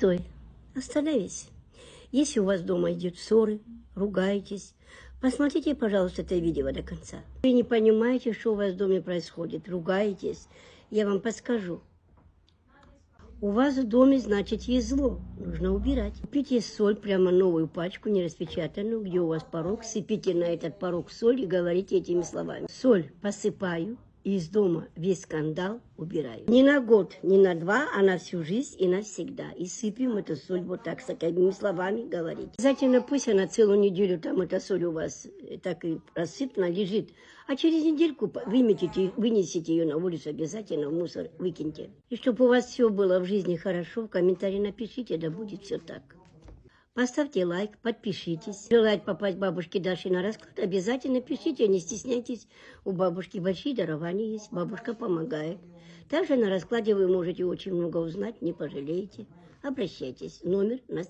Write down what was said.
Стой, остановись. Если у вас дома идет ссоры, ругаетесь, посмотрите, пожалуйста, это видео до конца. Вы не понимаете, что у вас в доме происходит, ругаетесь, я вам подскажу. У вас в доме, значит, есть зло, нужно убирать. Купите соль, прямо новую пачку, не распечатанную, где у вас порог, сыпите на этот порог соль и говорите этими словами. Соль посыпаю, и из дома весь скандал убираю. Не на год, не на два, а на всю жизнь и навсегда. И сыпем эту соль вот так, с такими словами говорить. Обязательно пусть она целую неделю, там эта соль у вас так и рассыпана, лежит. А через недельку вынесите ее на улицу, обязательно в мусор выкиньте. И чтобы у вас все было в жизни хорошо, в комментарии напишите, да будет все так. Поставьте лайк, подпишитесь. Желаете попасть бабушке Даше на расклад, обязательно пишите, не стесняйтесь. У бабушки большие дарования есть, бабушка помогает. Также на раскладе вы можете очень много узнать, не пожалеете. Обращайтесь. Номер на